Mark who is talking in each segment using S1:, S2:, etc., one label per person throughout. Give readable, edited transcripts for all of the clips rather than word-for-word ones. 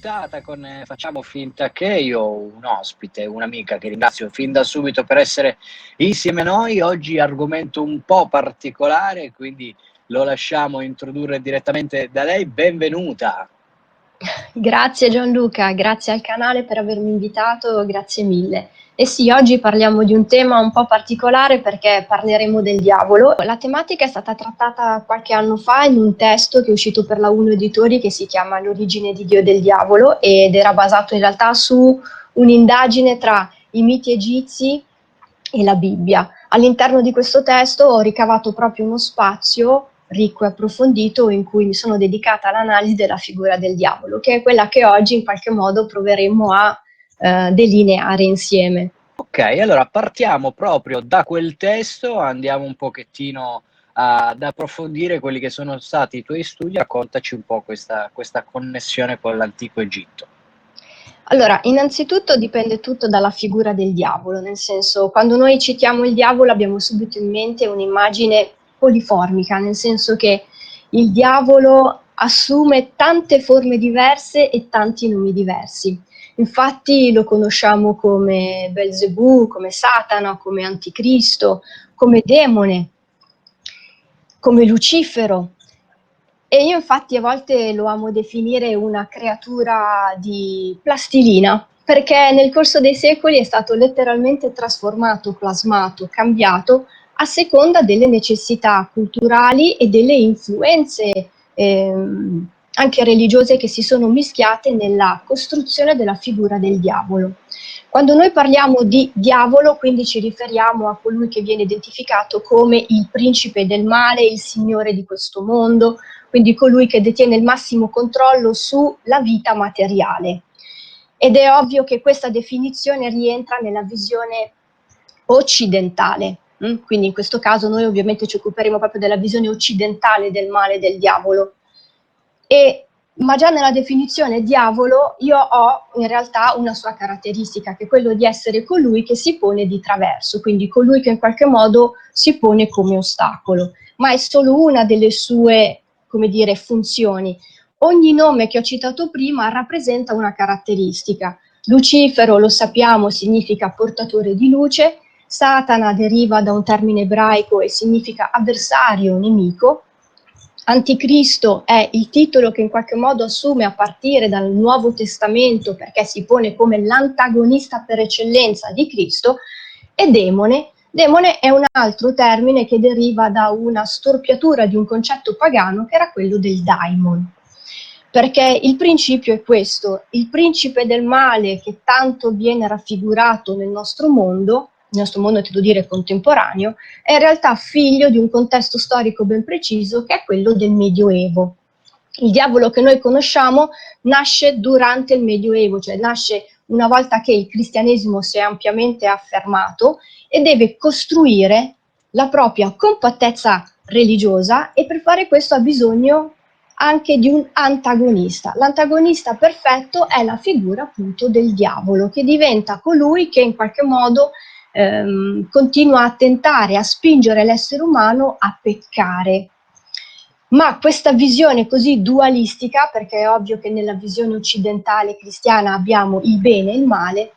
S1: puntata con Facciamo finta che. Io ho un ospite, un'amica che ringrazio fin da subito per essere insieme a noi. Oggi argomento un po' particolare, quindi lo lasciamo introdurre direttamente da lei. Benvenuta.
S2: Grazie Gianluca, grazie al canale per avermi invitato, grazie mille. E sì, oggi parliamo di un tema un po' particolare perché parleremo del diavolo. La tematica è stata trattata qualche anno fa in un testo che è uscito per la Uno Editori che si chiama L'origine di Dio e del diavolo ed era basato in realtà su un'indagine tra i miti egizi e la Bibbia. All'interno di questo testo ho ricavato proprio uno spazio ricco e approfondito in cui mi sono dedicata all'analisi della figura del diavolo, che è quella che oggi in qualche modo proveremo a delineare insieme.
S1: Ok, allora partiamo proprio da quel testo, andiamo un pochettino ad approfondire quelli che sono stati i tuoi studi. Raccontaci un po' questa connessione con l'antico Egitto.
S2: Allora, innanzitutto dipende tutto dalla figura del diavolo, nel senso, quando noi citiamo il diavolo abbiamo subito in mente un'immagine poliformica, nel senso che il diavolo assume tante forme diverse e tanti nomi diversi. Infatti lo conosciamo come Belzebù, come Satana, come Anticristo, come demone, come Lucifero. E io infatti a volte lo amo definire una creatura di plastilina, perché nel corso dei secoli è stato letteralmente trasformato, plasmato, cambiato a seconda delle necessità culturali e delle influenze anche religiose che si sono mischiate nella costruzione della figura del diavolo. Quando noi parliamo di diavolo, quindi ci riferiamo a colui che viene identificato come il principe del male, il signore di questo mondo, quindi colui che detiene il massimo controllo sulla vita materiale. Ed è ovvio che questa definizione rientra nella visione occidentale, quindi in questo caso noi ovviamente ci occuperemo proprio della visione occidentale del male del diavolo. Ma già nella definizione diavolo io ho in realtà una sua caratteristica, che è quello di essere colui che si pone di traverso, quindi colui che in qualche modo si pone come ostacolo, ma è solo una delle sue, come dire, funzioni. Ogni nome che ho citato prima rappresenta una caratteristica. Lucifero, lo sappiamo, significa portatore di luce, Satana deriva da un termine ebraico e significa avversario, nemico. Anticristo è il titolo che in qualche modo assume a partire dal Nuovo Testamento perché si pone come l'antagonista per eccellenza di Cristo, e demone è un altro termine che deriva da una storpiatura di un concetto pagano che era quello del daimon. Perché il principio è questo: il principe del male che tanto viene raffigurato nel nostro mondo intendo dire contemporaneo, è in realtà figlio di un contesto storico ben preciso che è quello del Medioevo. Il diavolo che noi conosciamo nasce durante il Medioevo, cioè nasce una volta che il cristianesimo si è ampiamente affermato e deve costruire la propria compattezza religiosa, e per fare questo ha bisogno anche di un antagonista. L'antagonista perfetto è la figura appunto del diavolo, che diventa colui che in qualche modo continua a tentare, a spingere l'essere umano a peccare. Ma questa visione così dualistica, perché è ovvio che nella visione occidentale cristiana abbiamo il bene e il male,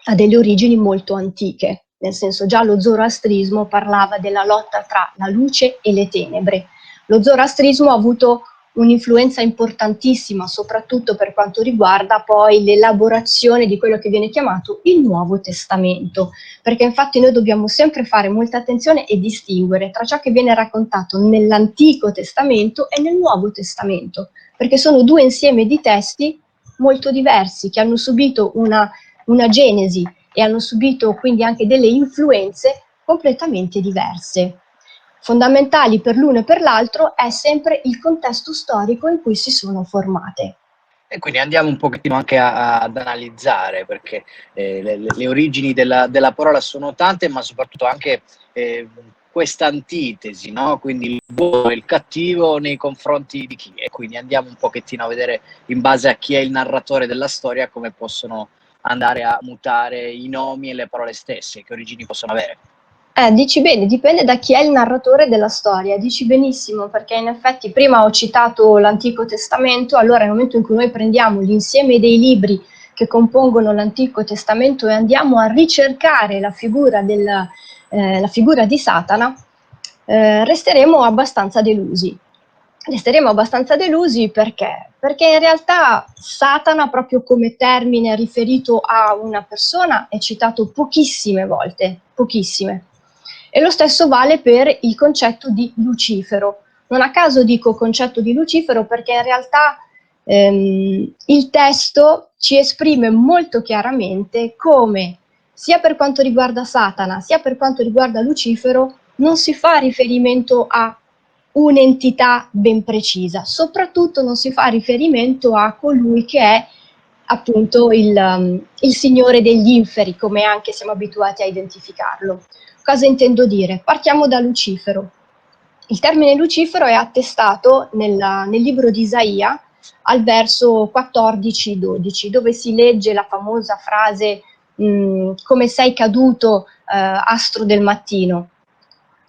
S2: ha delle origini molto antiche. Nel senso, già lo zoroastrismo parlava della lotta tra la luce e le tenebre. Lo zoroastrismo ha avuto un'influenza importantissima, soprattutto per quanto riguarda poi l'elaborazione di quello che viene chiamato il Nuovo Testamento, perché infatti noi dobbiamo sempre fare molta attenzione e distinguere tra ciò che viene raccontato nell'Antico Testamento e nel Nuovo Testamento, perché sono due insieme di testi molto diversi, che hanno subito una genesi e hanno subito quindi anche delle influenze completamente diverse. Fondamentali per l'uno e per l'altro è sempre il contesto storico in cui si sono formate.
S1: E quindi andiamo un pochettino anche ad analizzare, perché le origini della parola sono tante, ma soprattutto anche questa antitesi, no? Quindi il buono e il cattivo nei confronti di chi? E quindi andiamo un pochettino a vedere, in base a chi è il narratore della storia, come possono andare a mutare i nomi e le parole stesse, che origini possono avere.
S2: Dici bene, dipende da chi è il narratore della storia, dici benissimo, perché in effetti prima ho citato l'Antico Testamento, allora nel momento in cui noi prendiamo l'insieme dei libri che compongono l'Antico Testamento e andiamo a ricercare la figura di Satana, resteremo abbastanza delusi. Resteremo abbastanza delusi perché? Perché in realtà Satana, proprio come termine riferito a una persona, è citato pochissime volte, pochissime. E lo stesso vale per il concetto di Lucifero. Non a caso dico concetto di Lucifero perché in realtà il testo ci esprime molto chiaramente come, sia per quanto riguarda Satana, sia per quanto riguarda Lucifero, non si fa riferimento a un'entità ben precisa, soprattutto non si fa riferimento a colui che è appunto il signore degli inferi, come anche siamo abituati a identificarlo. Cosa intendo dire? Partiamo da Lucifero. Il termine Lucifero è attestato nel libro di Isaia al verso 14-12, dove si legge la famosa frase come sei caduto, astro del mattino,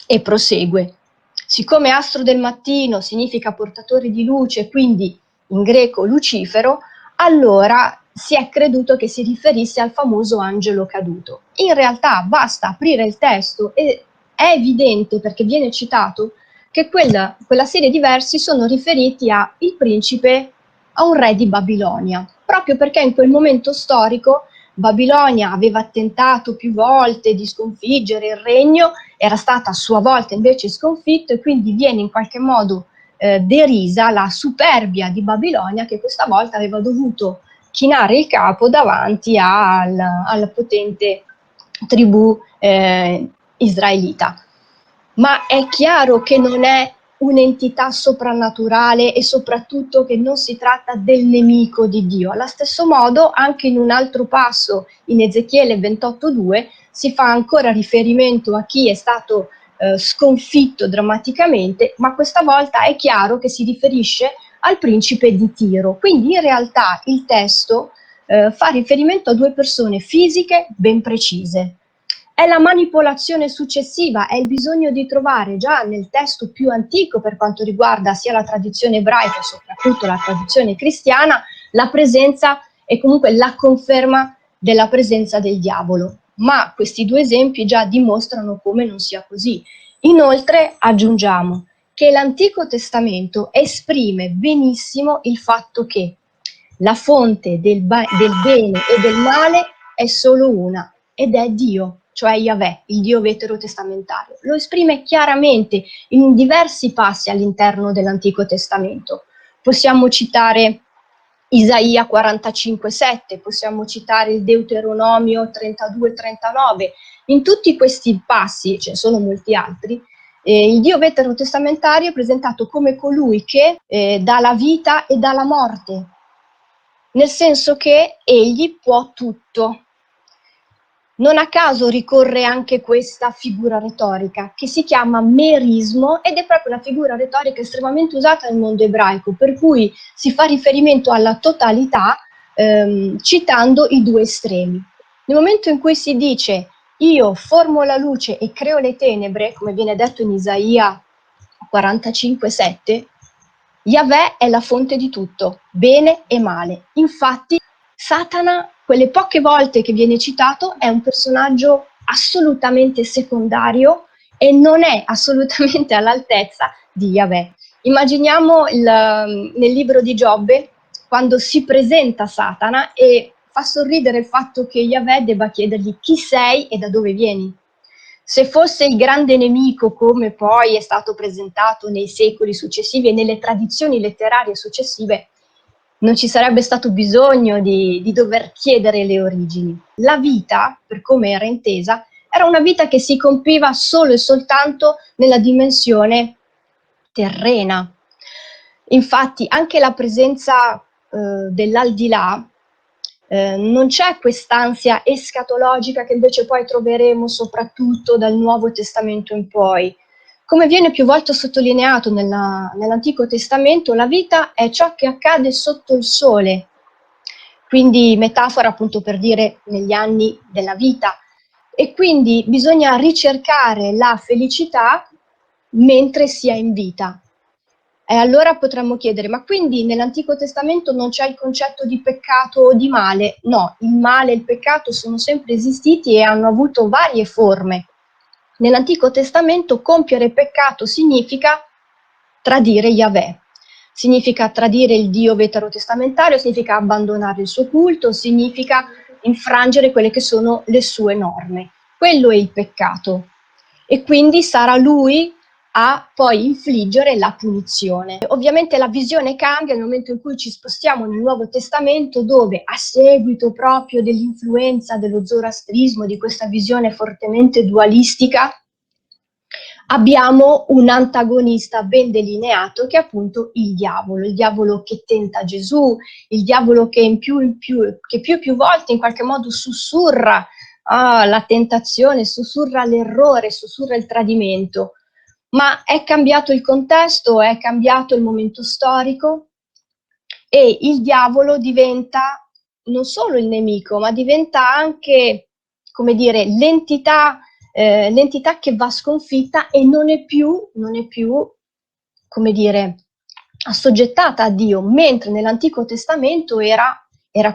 S2: e prosegue. Siccome astro del mattino significa portatore di luce, quindi in greco Lucifero, allora si è creduto che si riferisse al famoso angelo caduto. In realtà basta aprire il testo e è evidente, perché viene citato, che quella serie di versi sono riferiti a il principe, a un re di Babilonia, proprio perché in quel momento storico Babilonia aveva tentato più volte di sconfiggere il regno, era stata a sua volta invece sconfitto, e quindi viene in qualche modo derisa la superbia di Babilonia, che questa volta aveva dovuto chinare il capo davanti alla potente tribù israelita. Ma è chiaro che non è un'entità soprannaturale e soprattutto che non si tratta del nemico di Dio. Allo stesso modo, anche in un altro passo, in Ezechiele 28,2, si fa ancora riferimento a chi è stato sconfitto drammaticamente, ma questa volta è chiaro che si riferisce al principe di Tiro. Quindi in realtà il testo fa riferimento a due persone fisiche ben precise. È la manipolazione successiva, è il bisogno di trovare già nel testo più antico, per quanto riguarda sia la tradizione ebraica e soprattutto la tradizione cristiana, la presenza e comunque la conferma della presenza del diavolo. Ma questi due esempi già dimostrano come non sia così. Inoltre aggiungiamo che l'Antico Testamento esprime benissimo il fatto che la fonte del bene e del male è solo una, ed è Dio, cioè Yahweh, il Dio veterotestamentario. Lo esprime chiaramente in diversi passi all'interno dell'Antico Testamento. Possiamo citare Isaia 45,7, possiamo citare il Deuteronomio 32,39. In tutti questi passi, ce ne sono molti altri, il Dio veterotestamentario è presentato come colui che dà la vita e dà la morte, nel senso che egli può tutto. Non a caso ricorre anche questa figura retorica che si chiama merismo, ed è proprio una figura retorica estremamente usata nel mondo ebraico, per cui si fa riferimento alla totalità citando i due estremi. Nel momento in cui si dice io formo la luce e creo le tenebre, come viene detto in Isaia 45,7, Yahweh è la fonte di tutto, bene e male. Infatti Satana, quelle poche volte che viene citato, è un personaggio assolutamente secondario e non è assolutamente all'altezza di Yahweh. Immaginiamo nel libro di Giobbe, quando si presenta Satana e fa sorridere il fatto che Yahweh debba chiedergli chi sei e da dove vieni. Se fosse il grande nemico, come poi è stato presentato nei secoli successivi e nelle tradizioni letterarie successive, non ci sarebbe stato bisogno di dover chiedere le origini. La vita, per come era intesa, era una vita che si compiva solo e soltanto nella dimensione terrena. Infatti anche la presenza dell'aldilà, non c'è quest'ansia escatologica che invece poi troveremo soprattutto dal Nuovo Testamento in poi. Come viene più volte sottolineato nell'Antico Testamento, la vita è ciò che accade sotto il sole, quindi metafora appunto per dire negli anni della vita. e quindi bisogna ricercare la felicità mentre si è in vita. E allora potremmo chiedere, ma quindi nell'Antico Testamento non c'è il concetto di peccato o di male? No, il male e il peccato sono sempre esistiti e hanno avuto varie forme. Nell'Antico Testamento compiere peccato significa tradire Yahweh, significa tradire il Dio veterotestamentario, significa abbandonare il suo culto, significa infrangere quelle che sono le sue norme. Quello è il peccato. E quindi sarà lui a poi infliggere la punizione. Ovviamente la visione cambia nel momento in cui ci spostiamo nel Nuovo Testamento, dove a seguito proprio dell'influenza dello zoroastrismo, di questa visione fortemente dualistica, abbiamo un antagonista ben delineato che è appunto il diavolo che tenta Gesù, il diavolo che più e più volte in qualche modo sussurra la tentazione, sussurra l'errore, sussurra il tradimento. Ma è cambiato il contesto, è cambiato il momento storico e il diavolo diventa non solo il nemico, ma diventa anche, come dire, l'entità che va sconfitta e non è più, come dire, assoggettata a Dio, mentre nell'Antico Testamento era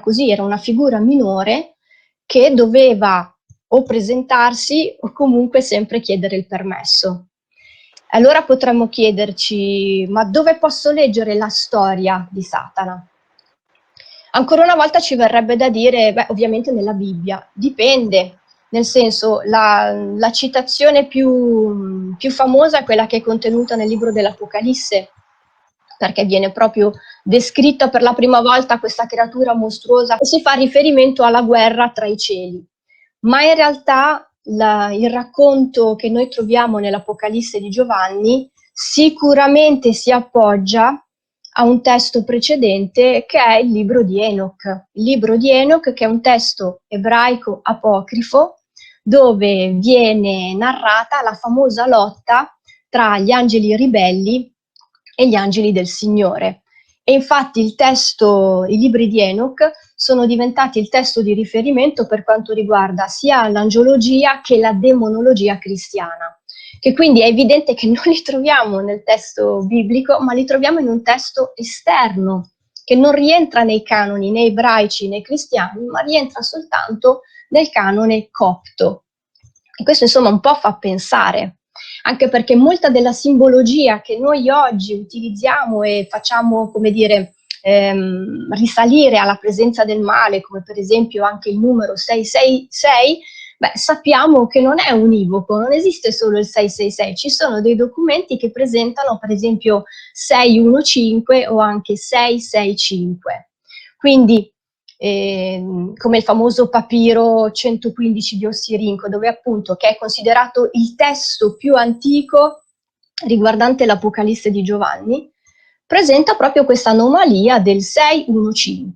S2: così, era una figura minore che doveva o presentarsi o comunque sempre chiedere il permesso. Allora potremmo chiederci, ma dove posso leggere la storia di Satana? Ancora una volta ci verrebbe da dire, beh, ovviamente nella Bibbia, dipende, nel senso la citazione più famosa è quella che è contenuta nel libro dell'Apocalisse, perché viene proprio descritta per la prima volta questa creatura mostruosa e si fa riferimento alla guerra tra i cieli. Ma in realtà il racconto che noi troviamo nell'Apocalisse di Giovanni sicuramente si appoggia a un testo precedente che è il libro di Enoch. Il libro di Enoch, che è un testo ebraico apocrifo, dove viene narrata la famosa lotta tra gli angeli ribelli e gli angeli del Signore. E infatti i libri di Enoch sono diventati il testo di riferimento per quanto riguarda sia l'angiologia che la demonologia cristiana, che quindi è evidente che non li troviamo nel testo biblico, ma li troviamo in un testo esterno, che non rientra nei canoni né ebraici né cristiani, ma rientra soltanto nel canone copto. E questo insomma un po' fa pensare, anche perché molta della simbologia che noi oggi utilizziamo e facciamo, come dire, risalire alla presenza del male, come per esempio anche il numero 666, beh, sappiamo che non è univoco, non esiste solo il 666, ci sono dei documenti che presentano per esempio 615 o anche 665. Quindi come il famoso papiro 115 di Ossirinco, dove appunto, che è considerato il testo più antico riguardante l'Apocalisse di Giovanni, presenta proprio questa anomalia del 615.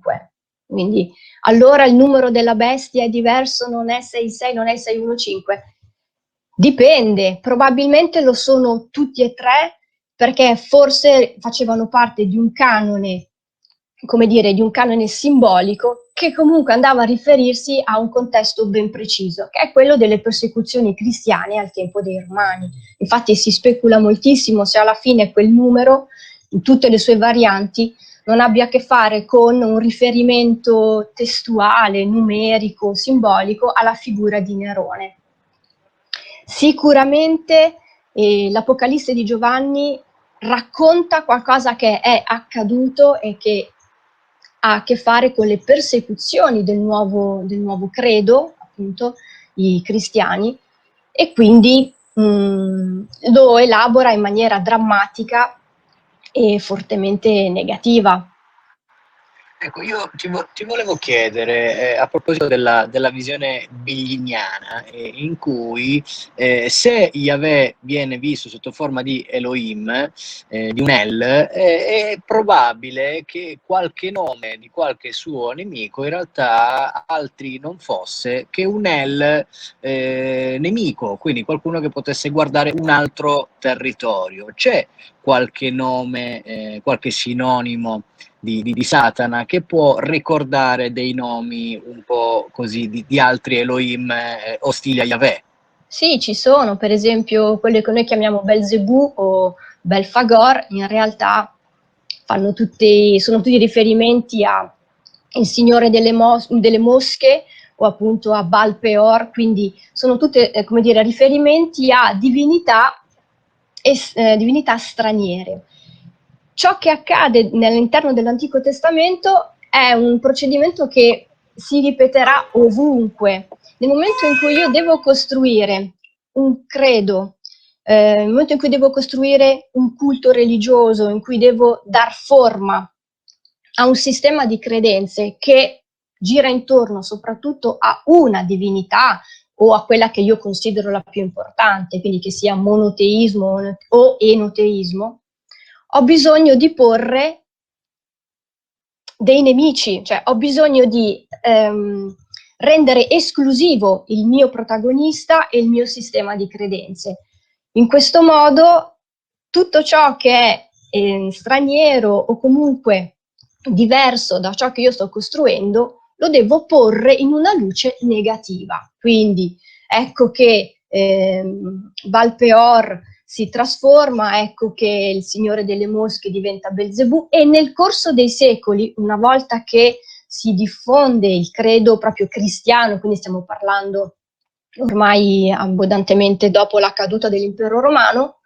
S2: Quindi allora il numero della bestia è diverso, non è 66, non è 615. Dipende, probabilmente lo sono tutti e tre, perché forse facevano parte di un canone, come dire, di un canone simbolico che comunque andava a riferirsi a un contesto ben preciso, che è quello delle persecuzioni cristiane al tempo dei Romani. Infatti si specula moltissimo se alla fine quel numero, in tutte le sue varianti, non abbia a che fare con un riferimento testuale, numerico, simbolico alla figura di Nerone. Sicuramente l'Apocalisse di Giovanni racconta qualcosa che è accaduto e che ha a che fare con le persecuzioni del nuovo credo, appunto, i cristiani, e quindi lo elabora in maniera drammatica e fortemente negativa.
S1: Ecco, io ti volevo chiedere, a proposito della visione bigliniana, in cui se Yahweh viene visto sotto forma di Elohim, di un El, è probabile che qualche nome di qualche suo nemico in realtà altri non fosse che un El nemico, quindi qualcuno che potesse guardare un altro territorio. C'è qualche nome, qualche sinonimo di Satana, che può ricordare dei nomi un po' così di altri Elohim ostili a Yahweh.
S2: Sì, ci sono, per esempio quelle che noi chiamiamo Belzebù o Belfagor, in realtà sono tutti riferimenti a il signore delle mosche o appunto a Baal Peor, quindi sono tutte come dire, riferimenti a divinità straniere. Ciò che accade all'interno dell'Antico Testamento è un procedimento che si ripeterà ovunque. Nel momento in cui io devo costruire un credo, nel momento in cui devo costruire un culto religioso, in cui devo dar forma a un sistema di credenze che gira intorno soprattutto a una divinità o a quella che io considero la più importante, quindi che sia monoteismo o enoteismo, ho bisogno di porre dei nemici, cioè ho bisogno di rendere esclusivo il mio protagonista e il mio sistema di credenze. In questo modo tutto ciò che è straniero o comunque diverso da ciò che io sto costruendo lo devo porre in una luce negativa. Quindi ecco che Baal Peor si trasforma, ecco che il signore delle mosche diventa Belzebù, e nel corso dei secoli, una volta che si diffonde il credo proprio cristiano, quindi stiamo parlando ormai abbondantemente dopo la caduta dell'impero romano,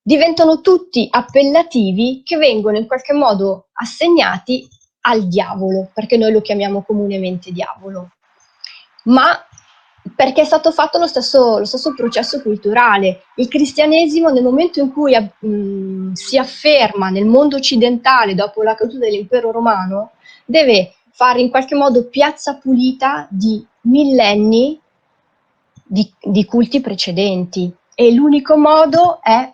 S2: diventano tutti appellativi che vengono in qualche modo assegnati al diavolo, perché noi lo chiamiamo comunemente diavolo. Ma perché è stato fatto lo stesso processo culturale. Il cristianesimo, nel momento in cui si afferma nel mondo occidentale dopo la caduta dell'impero romano, deve fare in qualche modo piazza pulita di millenni di culti precedenti, e l'unico modo è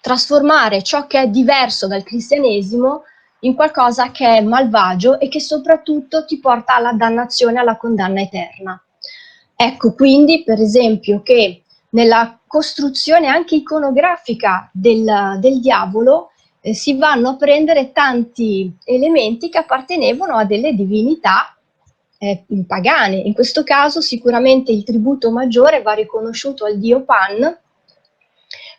S2: trasformare ciò che è diverso dal cristianesimo in qualcosa che è malvagio e che soprattutto ti porta alla dannazione, alla condanna eterna. Ecco quindi, per esempio, che nella costruzione anche iconografica del diavolo si vanno a prendere tanti elementi che appartenevano a delle divinità pagane. In questo caso sicuramente il tributo maggiore va riconosciuto al dio Pan,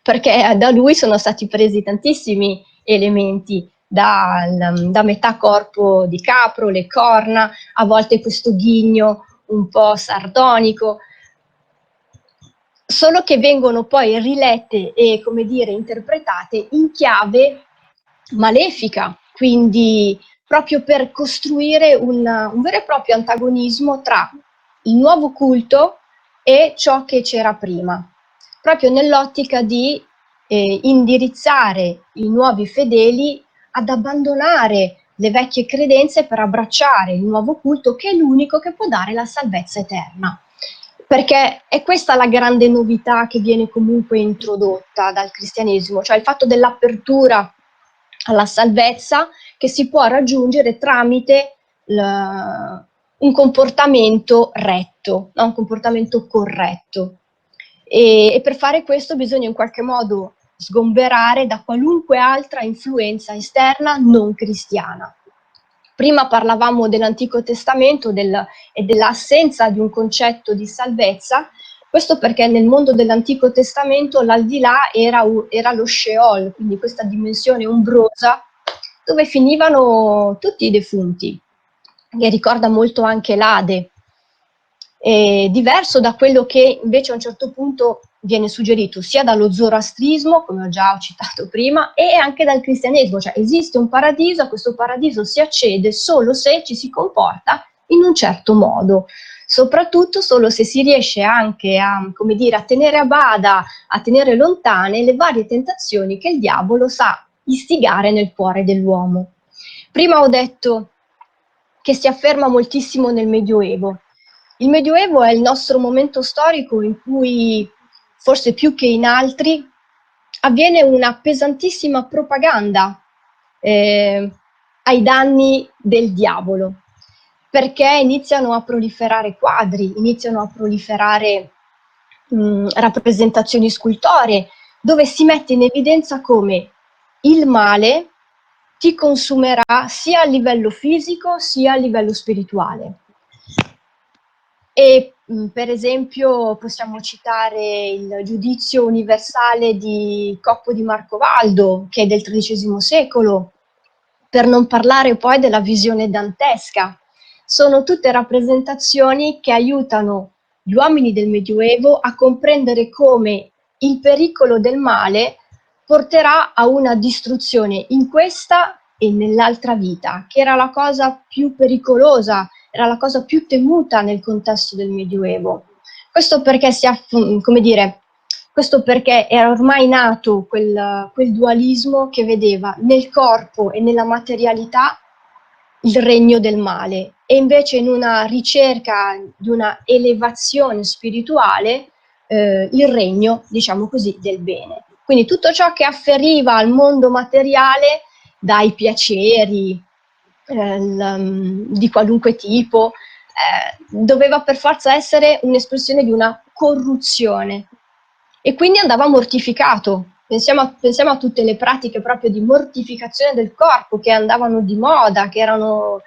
S2: perché da lui sono stati presi tantissimi elementi, da metà corpo di capro, le corna, a volte questo ghigno un po' sardonico, solo che vengono poi rilette e, come dire, interpretate in chiave malefica, quindi proprio per costruire un vero e proprio antagonismo tra il nuovo culto e ciò che c'era prima, proprio nell'ottica di indirizzare i nuovi fedeli ad abbandonare le vecchie credenze per abbracciare il nuovo culto, che è l'unico che può dare la salvezza eterna. Perché è questa la grande novità che viene comunque introdotta dal cristianesimo, cioè il fatto dell'apertura alla salvezza che si può raggiungere tramite un comportamento retto, no? Un comportamento corretto. E per fare questo bisogna in qualche modo sgomberare da qualunque altra influenza esterna non cristiana. Prima parlavamo dell'Antico Testamento e dell'assenza di un concetto di salvezza, questo perché nel mondo dell'Antico Testamento l'aldilà era lo Sheol, quindi questa dimensione ombrosa dove finivano tutti i defunti, che ricorda molto anche l'Ade. Diverso da quello che invece a un certo punto viene suggerito sia dallo zoroastrismo, come ho già citato prima, e anche dal cristianesimo, cioè esiste un paradiso, a questo paradiso si accede solo se ci si comporta in un certo modo, soprattutto solo se si riesce anche a, come dire, a tenere a bada, a tenere lontane le varie tentazioni che il diavolo sa istigare nel cuore dell'uomo. Prima ho detto che si afferma moltissimo nel Medioevo. Il Medioevo è il nostro momento storico in cui, forse più che in altri, avviene una pesantissima propaganda ai danni del diavolo, perché iniziano a proliferare quadri, iniziano a proliferare rappresentazioni scultoree, dove si mette in evidenza come il male ti consumerà sia a livello fisico sia a livello spirituale. E per esempio possiamo citare il giudizio universale di Coppo di Marcovaldo, che è del XIII secolo, per non parlare poi della visione dantesca. Sono tutte rappresentazioni che aiutano gli uomini del Medioevo a comprendere come il pericolo del male porterà a una distruzione in questa e nell'altra vita, che era la cosa più pericolosa, era la cosa più temuta nel contesto del Medioevo. Questo perché questo perché era ormai nato quel dualismo che vedeva nel corpo e nella materialità il regno del male, e invece in una ricerca di una elevazione spirituale il regno, diciamo così, del bene. Quindi tutto ciò che afferiva al mondo materiale, dai piaceri di qualunque tipo, doveva per forza essere un'espressione di una corruzione, e quindi andava mortificato. Pensiamo a tutte le pratiche proprio di mortificazione del corpo che andavano di moda, che erano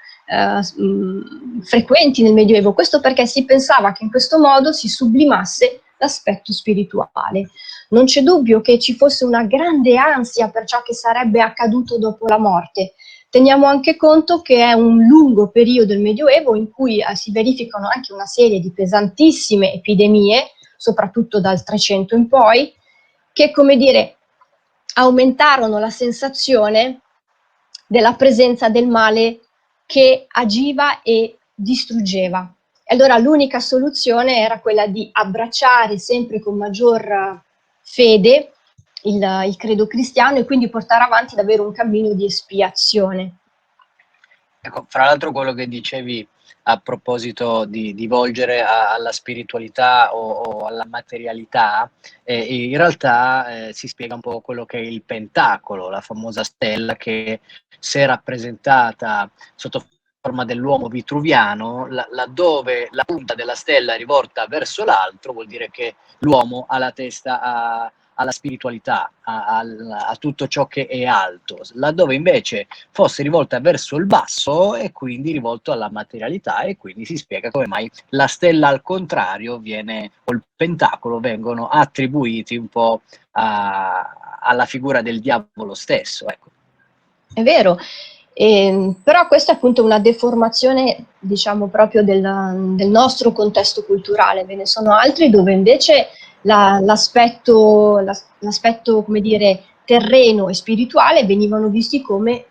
S2: frequenti nel Medioevo. Questo perché si pensava che in questo modo si sublimasse l'aspetto spirituale. Non c'è dubbio che ci fosse una grande ansia per ciò che sarebbe accaduto dopo la morte. Teniamo anche conto che è un lungo periodo il Medioevo in cui si verificano anche una serie di pesantissime epidemie, soprattutto dal 300 in poi, che, come dire, aumentarono la sensazione della presenza del male che agiva e distruggeva. E allora l'unica soluzione era quella di abbracciare sempre con maggior fede il credo cristiano, e quindi portare avanti davvero un cammino di espiazione.
S1: Ecco, fra l'altro quello che dicevi a proposito di volgere alla spiritualità o alla materialità, in realtà si spiega un po' quello che è il pentacolo, la famosa stella che, se rappresentata sotto forma dell'uomo vitruviano, laddove la punta della stella è rivolta verso l'altro, vuol dire che l'uomo ha la testa alla spiritualità, a tutto ciò che è alto, laddove invece fosse rivolta verso il basso e quindi rivolto alla materialità, e quindi si spiega come mai la stella al contrario viene, o il pentacolo, vengono attribuiti un po' alla figura del diavolo stesso. Ecco.
S2: È vero, però questa è appunto una deformazione, diciamo, proprio del nostro contesto culturale. Ve ne sono altri dove invece l'aspetto, come dire, terreno e spirituale venivano visti come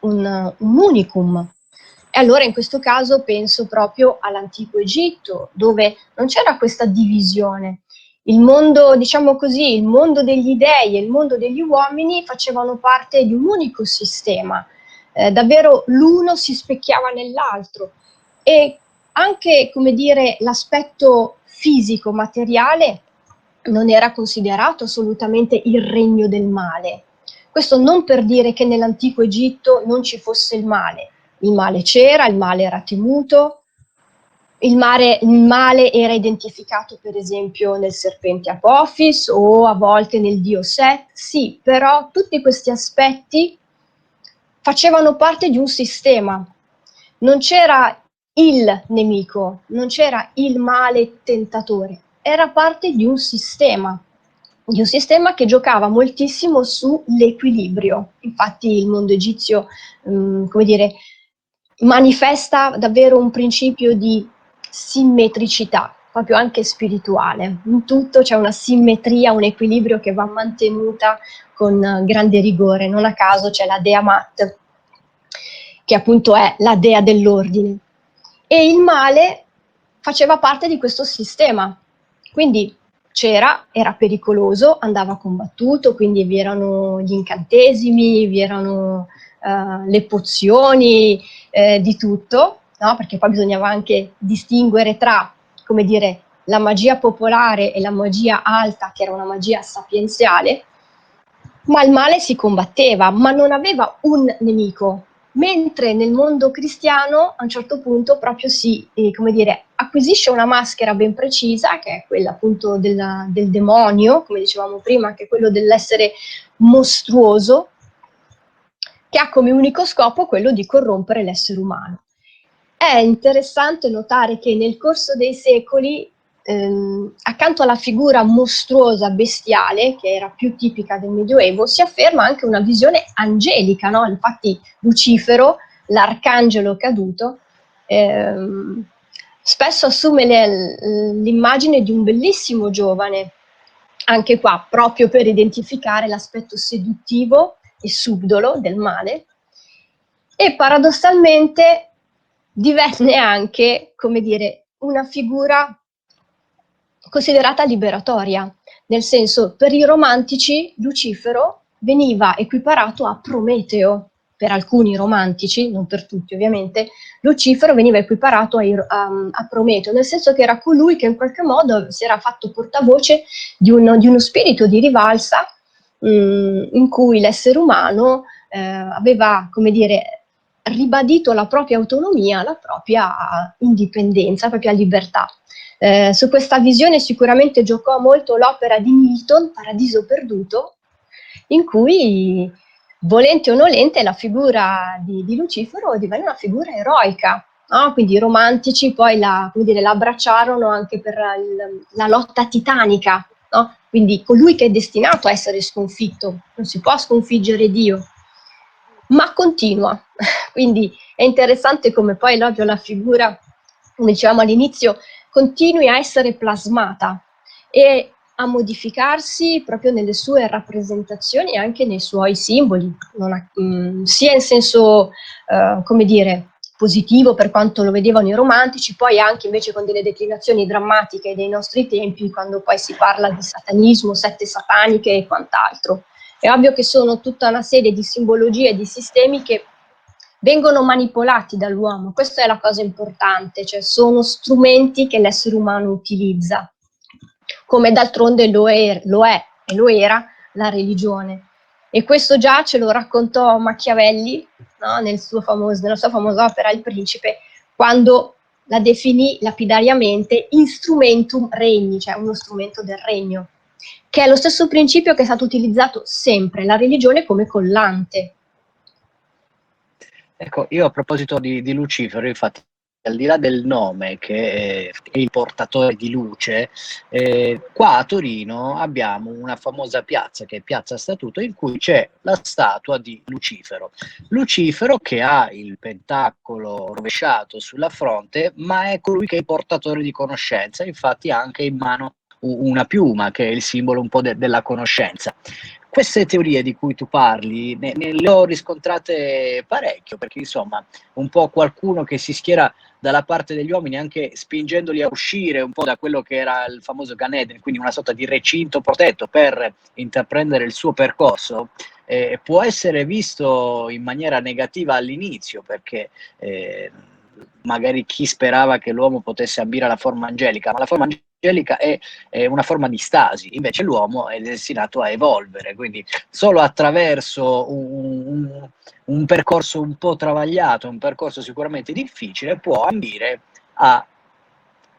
S2: un unicum. E allora in questo caso penso proprio all'antico Egitto, dove non c'era questa divisione. Il mondo, diciamo così, il mondo degli dei e il mondo degli uomini facevano parte di un unico sistema. Davvero l'uno si specchiava nell'altro, e anche, come dire, l'aspetto fisico, materiale, non era considerato assolutamente il regno del male. Questo non per dire che nell'antico Egitto non ci fosse il male. Il male c'era, il male era temuto, il male era identificato per esempio nel serpente Apophis o a volte nel dio Set, sì, però tutti questi aspetti facevano parte di un sistema. Non c'era il nemico, non c'era il male tentatore, era parte di un sistema che giocava moltissimo sull'equilibrio. Infatti il mondo egizio, come dire, manifesta davvero un principio di simmetricità, proprio anche spirituale. In tutto c'è una simmetria, un equilibrio che va mantenuta con grande rigore. Non a caso c'è la dea Mat, che appunto è la dea dell'ordine. E il male faceva parte di questo sistema, quindi era pericoloso, andava combattuto, quindi vi erano gli incantesimi, vi erano le pozioni, di tutto, no? Perché poi bisognava anche distinguere tra, come dire, la magia popolare e la magia alta, che era una magia sapienziale, ma il male si combatteva, ma non aveva un nemico. Mentre nel mondo cristiano a un certo punto proprio come dire, acquisisce una maschera ben precisa, che è quella appunto del demonio, come dicevamo prima, che è quello dell'essere mostruoso, che ha come unico scopo quello di corrompere l'essere umano. È interessante notare che nel corso dei secoli, accanto alla figura mostruosa, bestiale, che era più tipica del Medioevo, si afferma anche una visione angelica, no? Infatti Lucifero, l'arcangelo caduto, spesso assume l'immagine di un bellissimo giovane, anche qua proprio per identificare l'aspetto seduttivo e subdolo del male, e paradossalmente divenne anche, come dire, una figura considerata liberatoria, nel senso, per i romantici Lucifero veniva equiparato a Prometeo. Per alcuni romantici, non per tutti ovviamente, Lucifero veniva equiparato a Prometeo, nel senso che era colui che in qualche modo si era fatto portavoce di uno spirito di rivalsa, in cui l'essere umano aveva, come dire, ribadito la propria autonomia, la propria indipendenza, la propria libertà. Su questa visione sicuramente giocò molto l'opera di Milton, Paradiso Perduto, in cui, volente o nolente, la figura di Lucifero divenne una figura eroica, no? Quindi i romantici poi la abbracciarono anche per la lotta titanica, no? Quindi colui che è destinato a essere sconfitto, non si può sconfiggere Dio, ma continua. Quindi è interessante come poi proprio la figura, come dicevamo all'inizio, continui a essere plasmata e a modificarsi proprio nelle sue rappresentazioni e anche nei suoi simboli, sia in senso, come dire, positivo per quanto lo vedevano i romantici, poi anche invece con delle declinazioni drammatiche dei nostri tempi, quando poi si parla di satanismo, sette sataniche e quant'altro. È ovvio che sono tutta una serie di simbologie e di sistemi che vengono manipolati dall'uomo, questa è la cosa importante, cioè sono strumenti che l'essere umano utilizza, come d'altronde lo è e lo era la religione. E questo già ce lo raccontò Machiavelli, no? Nella sua famosa opera Il Principe, quando la definì lapidariamente instrumentum regni, cioè uno strumento del regno, che è lo stesso principio che è stato utilizzato sempre, la religione come collante.
S1: Ecco, io a proposito di Lucifero, infatti, al di là del nome che è il portatore di luce, qua a Torino abbiamo una famosa piazza che è Piazza Statuto, in cui c'è la statua di Lucifero. Lucifero che ha il pentacolo rovesciato sulla fronte, ma è colui che è il portatore di conoscenza, infatti ha anche in mano una piuma che è il simbolo un po' della conoscenza. Queste teorie di cui tu parli ne le ho riscontrate parecchio, perché insomma un po' qualcuno che si schiera dalla parte degli uomini, anche spingendoli a uscire un po' da quello che era il famoso Gan Eden, quindi una sorta di recinto protetto per intraprendere il suo percorso, può essere visto in maniera negativa all'inizio, perché magari chi sperava che l'uomo potesse ambire alla forma angelica, ma la forma angelica è una forma di stasi, invece l'uomo è destinato a evolvere, quindi solo attraverso un percorso un po' travagliato, un percorso sicuramente difficile, può ambire a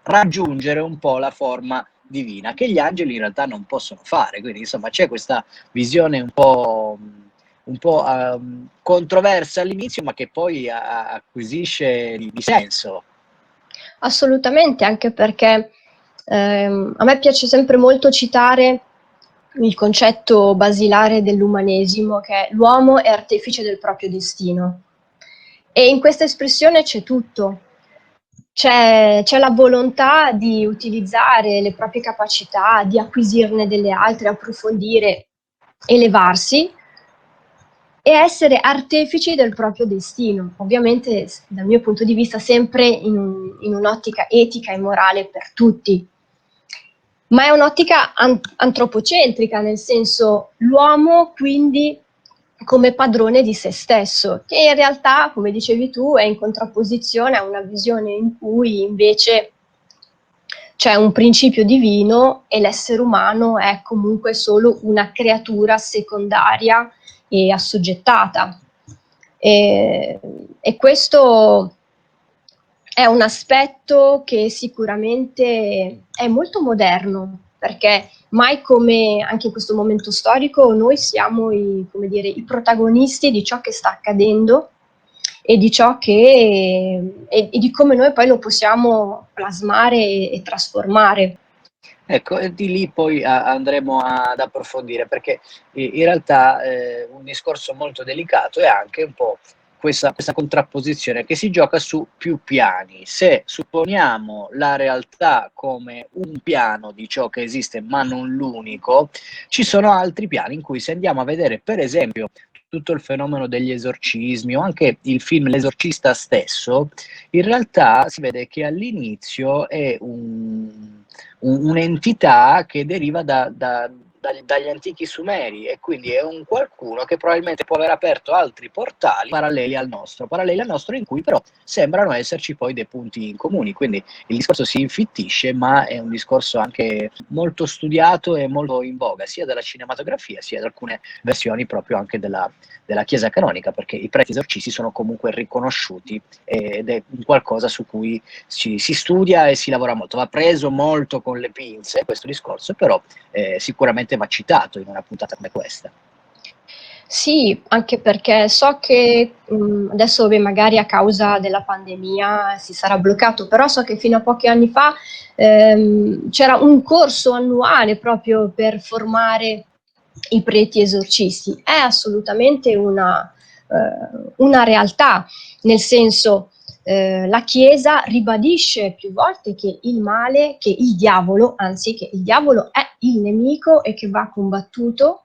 S1: raggiungere un po' la forma divina, che gli angeli in realtà non possono fare, quindi insomma c'è questa visione un po' controversa all'inizio, ma che poi acquisisce di senso.
S2: Assolutamente, anche perché a me piace sempre molto citare il concetto basilare dell'umanesimo, che è l'uomo è artefice del proprio destino. E in questa espressione c'è tutto. C'è la volontà di utilizzare le proprie capacità, di acquisirne delle altre, approfondire, elevarsi e essere artefici del proprio destino. Ovviamente, dal mio punto di vista, sempre in un'ottica etica e morale per tutti. Ma è un'ottica antropocentrica, nel senso l'uomo quindi come padrone di se stesso, che in realtà, come dicevi tu, è in contrapposizione a una visione in cui invece c'è un principio divino e l'essere umano è comunque solo una creatura secondaria e assoggettata. E questo è un aspetto che sicuramente è molto moderno, perché mai come anche in questo momento storico noi siamo come dire, i protagonisti di ciò che sta accadendo e di ciò e di come noi poi lo possiamo plasmare e trasformare.
S1: Ecco, e di lì poi andremo ad approfondire, perché in realtà un discorso molto delicato è anche un po' questa contrapposizione che si gioca su più piani. Se supponiamo la realtà come un piano di ciò che esiste, ma non l'unico, ci sono altri piani in cui, se andiamo a vedere, per esempio, tutto il fenomeno degli esorcismi o anche il film L'esorcista stesso, in realtà si vede che all'inizio è un'entità che deriva dagli antichi Sumeri, e quindi è un qualcuno che probabilmente può aver aperto altri portali paralleli al nostro, in cui però sembrano esserci poi dei punti in comuni. Quindi il discorso si infittisce, ma è un discorso anche molto studiato e molto in voga, sia dalla cinematografia sia da alcune versioni proprio anche della Chiesa canonica, perché i preti esorcisti sono comunque riconosciuti ed è qualcosa su cui si studia e si lavora molto. Va preso molto con le pinze questo discorso, però sicuramente va citato in una puntata come questa.
S2: Sì, anche perché so che adesso magari a causa della pandemia si sarà bloccato, però so che fino a pochi anni fa c'era un corso annuale proprio per formare i preti esorcisti. È assolutamente una realtà, nel senso la Chiesa ribadisce più volte che il male, che il diavolo, anzi che il diavolo è il nemico e che va combattuto,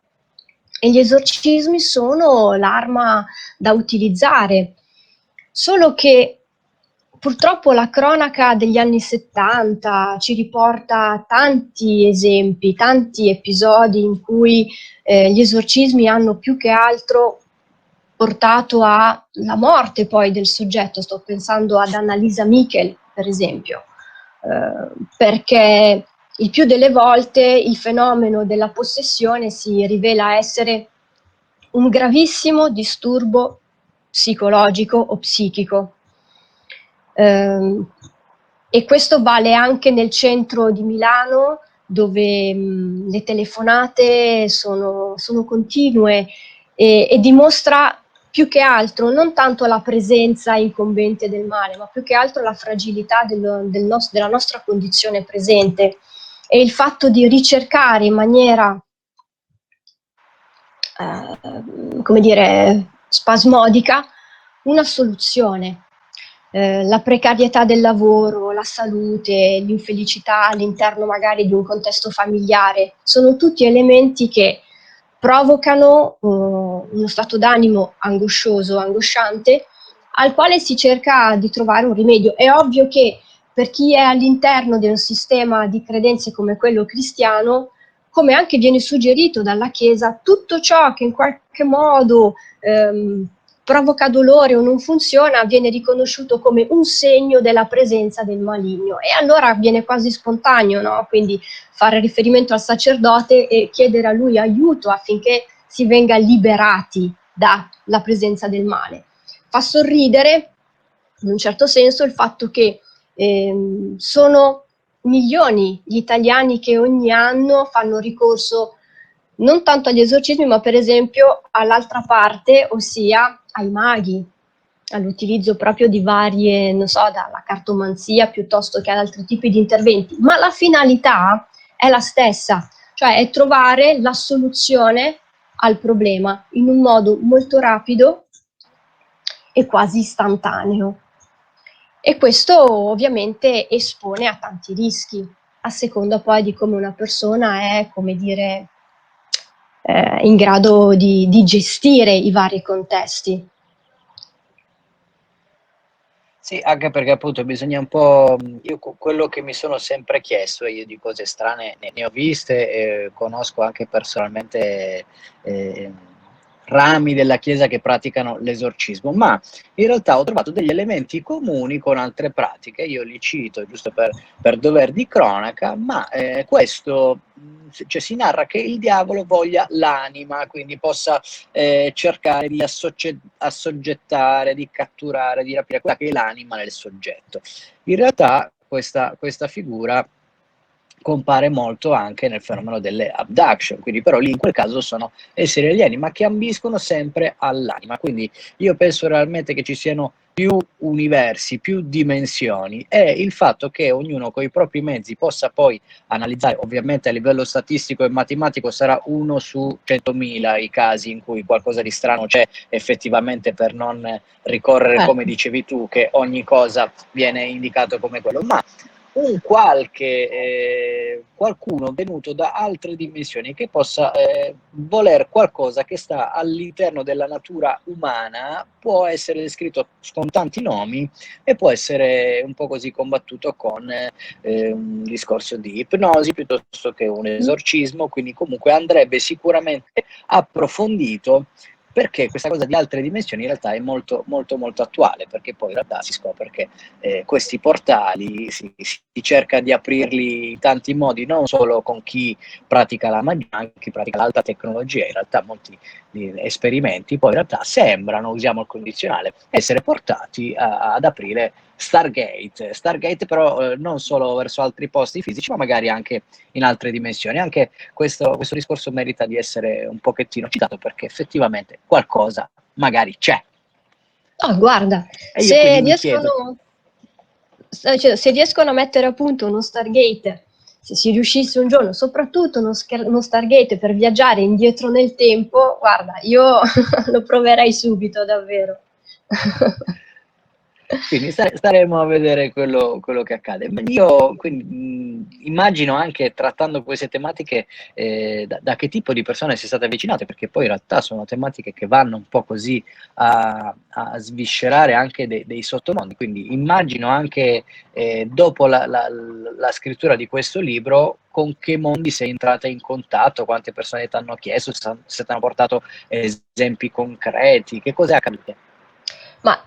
S2: e gli esorcismi sono l'arma da utilizzare. Solo che purtroppo la cronaca degli anni 70 ci riporta tanti esempi, tanti episodi in cui gli esorcismi hanno più che altro portato alla morte poi del soggetto. Sto pensando ad Annalisa Michel, per esempio, perché il più delle volte il fenomeno della possessione si rivela essere un gravissimo disturbo psicologico o psichico. E questo vale anche nel centro di Milano, dove le telefonate sono continue e dimostra più che altro non tanto la presenza incombente del male, ma più che altro la fragilità della nostra condizione presente, e il fatto di ricercare in maniera come dire, spasmodica una soluzione. La precarietà del lavoro, la salute, l'infelicità all'interno magari di un contesto familiare, sono tutti elementi che provocano uno stato d'animo angoscioso, angosciante, al quale si cerca di trovare un rimedio. È ovvio che per chi è all'interno di un sistema di credenze come quello cristiano, come anche viene suggerito dalla Chiesa, tutto ciò che in qualche modo provoca dolore o non funziona viene riconosciuto come un segno della presenza del maligno, e allora viene quasi spontaneo, no? Quindi fare riferimento al sacerdote e chiedere a lui aiuto affinché si venga liberati dalla presenza del male. Fa sorridere in un certo senso il fatto che sono milioni gli italiani che ogni anno fanno ricorso non tanto agli esorcismi, ma per esempio all'altra parte, ossia ai maghi, all'utilizzo proprio di varie, non so, dalla cartomanzia piuttosto che ad altri tipi di interventi, ma la finalità è la stessa, cioè è trovare la soluzione al problema in un modo molto rapido e quasi istantaneo. E questo ovviamente espone a tanti rischi, a seconda poi di come una persona è, come dire, in grado di gestire i vari contesti.
S1: Sì, anche perché appunto bisogna un po'. Io quello che mi sono sempre chiesto, e io di cose strane ne ho viste, e conosco anche personalmente eh, rami della Chiesa che praticano l'esorcismo, ma in realtà ho trovato degli elementi comuni con altre pratiche. Io li cito giusto per dover di cronaca, ma questo, cioè, si narra che il diavolo voglia l'anima, quindi possa cercare di assoggettare, di catturare, di rapire quella che è l'anima nel soggetto. In realtà questa figura compare molto anche nel fenomeno delle abduction, quindi però lì in quel caso sono esseri alieni, ma che ambiscono sempre all'anima. Quindi io penso realmente che ci siano più universi, più dimensioni, e il fatto che ognuno con i propri mezzi possa poi analizzare, ovviamente a livello statistico e matematico sarà 1 su 100.000 i casi in cui qualcosa di strano c'è effettivamente, per non ricorrere, come dicevi tu, che ogni cosa viene indicato come quello, ma un qualcuno venuto da altre dimensioni che possa voler qualcosa che sta all'interno della natura umana, può essere descritto con tanti nomi e può essere un po' così combattuto con un discorso di ipnosi piuttosto che un esorcismo, quindi comunque andrebbe sicuramente approfondito, perché questa cosa di altre dimensioni in realtà è molto molto molto attuale, perché poi in realtà si scopre che questi portali si cerca di aprirli in tanti modi, non solo con chi pratica la magia, anche chi pratica l'alta tecnologia. In realtà molti esperimenti poi in realtà sembrano, usiamo il condizionale, essere portati ad aprire Stargate però non solo verso altri posti fisici, ma magari anche in altre dimensioni. Anche questo discorso merita di essere un pochettino citato, perché effettivamente qualcosa magari c'è.
S2: Oh, guarda,
S1: E io quindi mi chiedo,
S2: se riescono a mettere a punto uno Stargate, se si riuscisse un giorno, soprattutto uno Stargate per viaggiare indietro nel tempo, guarda, io lo proverei subito, davvero.
S1: quindi staremo a vedere quello che accade. Io quindi, immagino, anche trattando queste tematiche, da che tipo di persone si state avvicinate, perché poi in realtà sono tematiche che vanno un po' così a sviscerare anche dei sottomondi. Quindi immagino anche, dopo la scrittura di questo libro, con che mondi sei entrata in contatto, quante persone ti hanno chiesto, se ti hanno portato esempi concreti, che cosa è accaduto?
S2: Ma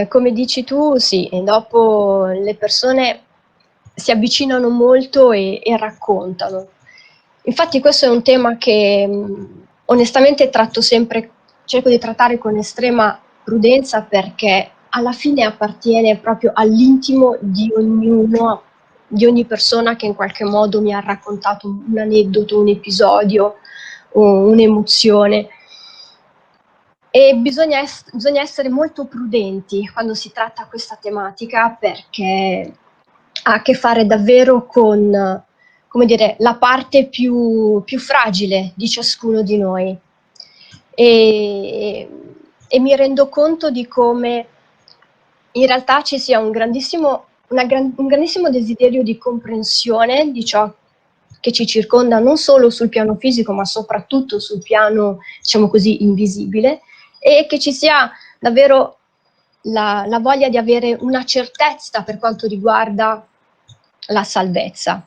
S2: come dici tu, sì, e dopo le persone si avvicinano molto e raccontano. Infatti questo è un tema che onestamente cerco di trattare con estrema prudenza, perché alla fine appartiene proprio all'intimo di ognuno, di ogni persona che in qualche modo mi ha raccontato un aneddoto, un episodio, un'emozione. E bisogna essere molto prudenti quando si tratta questa tematica, perché ha a che fare davvero con, come dire, la parte più fragile di ciascuno di noi. E, e mi rendo conto di come in realtà ci sia un grandissimo desiderio di comprensione di ciò che ci circonda, non solo sul piano fisico, ma soprattutto sul piano, diciamo così, invisibile, e che ci sia davvero la voglia di avere una certezza per quanto riguarda la salvezza.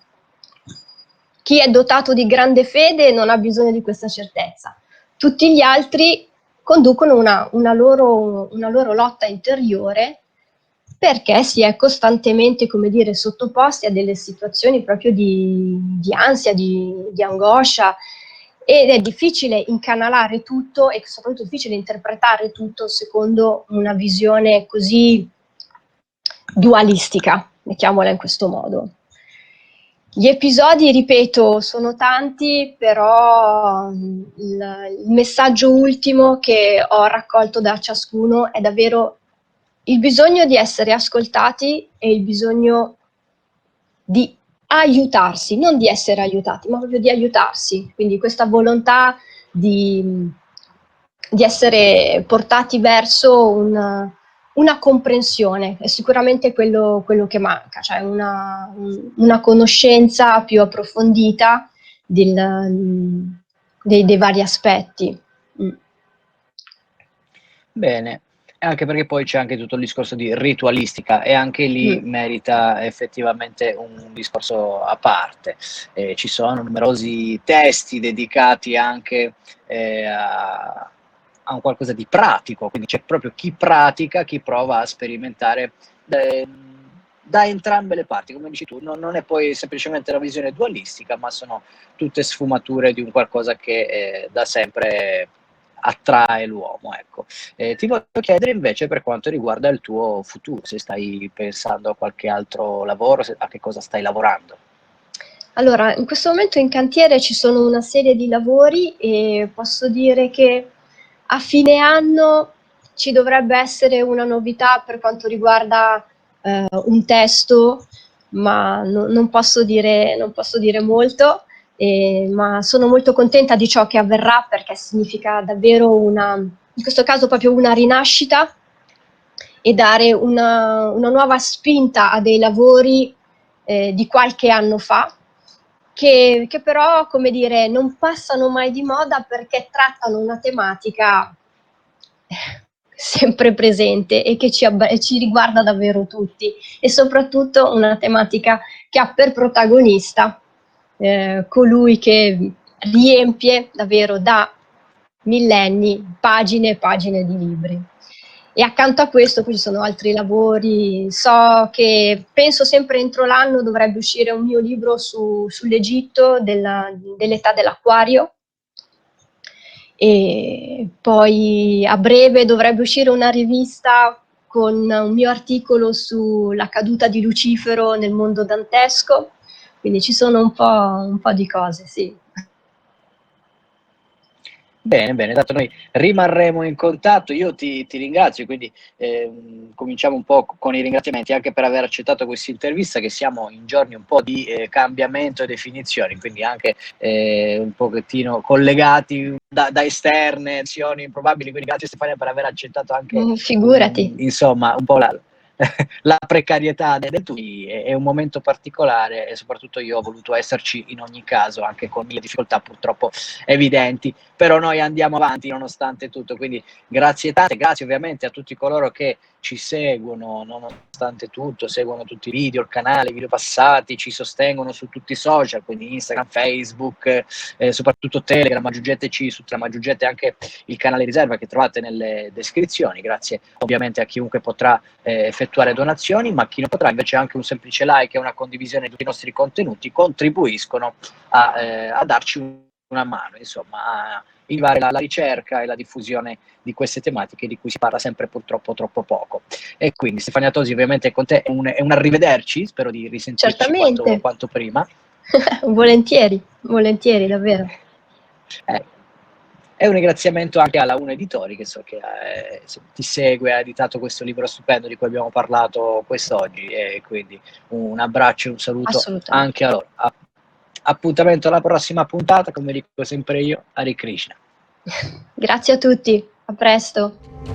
S2: Chi è dotato di grande fede non ha bisogno di questa certezza. Tutti gli altri conducono una loro lotta interiore, perché si è costantemente, come dire, sottoposti a delle situazioni proprio di ansia, di angoscia, ed è difficile incanalare tutto e soprattutto difficile interpretare tutto secondo una visione così dualistica, mettiamola in questo modo. Gli episodi, ripeto, sono tanti, però il messaggio ultimo che ho raccolto da ciascuno è davvero il bisogno di essere ascoltati e il bisogno di aiutarsi, non di essere aiutati, ma proprio di aiutarsi. Quindi questa volontà di essere portati verso una comprensione è sicuramente quello che manca, cioè una conoscenza più approfondita dei vari aspetti.
S1: Bene, anche perché poi c'è anche tutto il discorso di ritualistica, e anche lì merita effettivamente un discorso a parte. Ci sono numerosi testi dedicati anche a un qualcosa di pratico, quindi c'è proprio chi pratica, chi prova a sperimentare da entrambe le parti, come dici tu. Non è poi semplicemente una visione dualistica, ma sono tutte sfumature di un qualcosa che da sempre attrae l'uomo, ecco. Ti voglio chiedere invece, per quanto riguarda il tuo futuro, se stai pensando a qualche altro lavoro, a che cosa stai lavorando.
S2: Allora, in questo momento in cantiere ci sono una serie di lavori e posso dire che a fine anno ci dovrebbe essere una novità per quanto riguarda un testo, ma non posso dire molto, ma sono molto contenta di ciò che avverrà perché significa davvero in questo caso proprio una rinascita e dare una nuova spinta a dei lavori di qualche anno fa, che però, come dire, non passano mai di moda perché trattano una tematica sempre presente e che ci riguarda davvero tutti, e soprattutto una tematica che ha per protagonista colui che riempie davvero da millenni pagine e pagine di libri. E accanto a questo poi ci sono altri lavori. So che penso sempre entro l'anno dovrebbe uscire un mio libro sull'Egitto dell'età dell'Acquario, e poi a breve dovrebbe uscire una rivista con un mio articolo sulla caduta di Lucifero nel mondo dantesco, quindi ci sono un po' di cose, sì.
S1: Bene, bene, tanto noi rimarremo in contatto. Io ti ringrazio, quindi cominciamo un po' con i ringraziamenti anche per aver accettato questa intervista, che siamo in giorni un po' di cambiamento e definizioni, quindi anche un pochettino collegati da esterne, azioni improbabili, quindi grazie Stefania per aver accettato anche
S2: Figurati.
S1: insomma un po' la precarietà del TUI. È un momento particolare e soprattutto io ho voluto esserci in ogni caso, anche con mille difficoltà purtroppo evidenti, però noi andiamo avanti nonostante tutto, quindi grazie tante, grazie ovviamente a tutti coloro che ci seguono nonostante tutto, seguono tutti i video, il canale, i video passati, ci sostengono su tutti i social, quindi Instagram, Facebook, soprattutto Telegram, Aggiungeteci su Telegram, aggiungete anche il canale riserva che trovate nelle descrizioni. Grazie ovviamente a chiunque potrà effettuare donazioni, ma chi non potrà invece anche un semplice like e una condivisione di tutti i nostri contenuti contribuiscono a darci una mano, insomma, a innovare la ricerca e la diffusione di queste tematiche di cui si parla sempre purtroppo troppo poco. E quindi Stefania Tosi ovviamente con te è un arrivederci, spero di risentirci
S2: Certamente.
S1: quanto prima.
S2: Volentieri, volentieri, davvero.
S1: E un ringraziamento anche alla Uno Editori, che so che ti segue, ha editato questo libro stupendo di cui abbiamo parlato quest'oggi, e quindi un abbraccio e un saluto
S2: Assolutamente.
S1: anche a loro. Appuntamento alla prossima puntata, come dico sempre io, Hare Krishna.
S2: Grazie a tutti, a presto.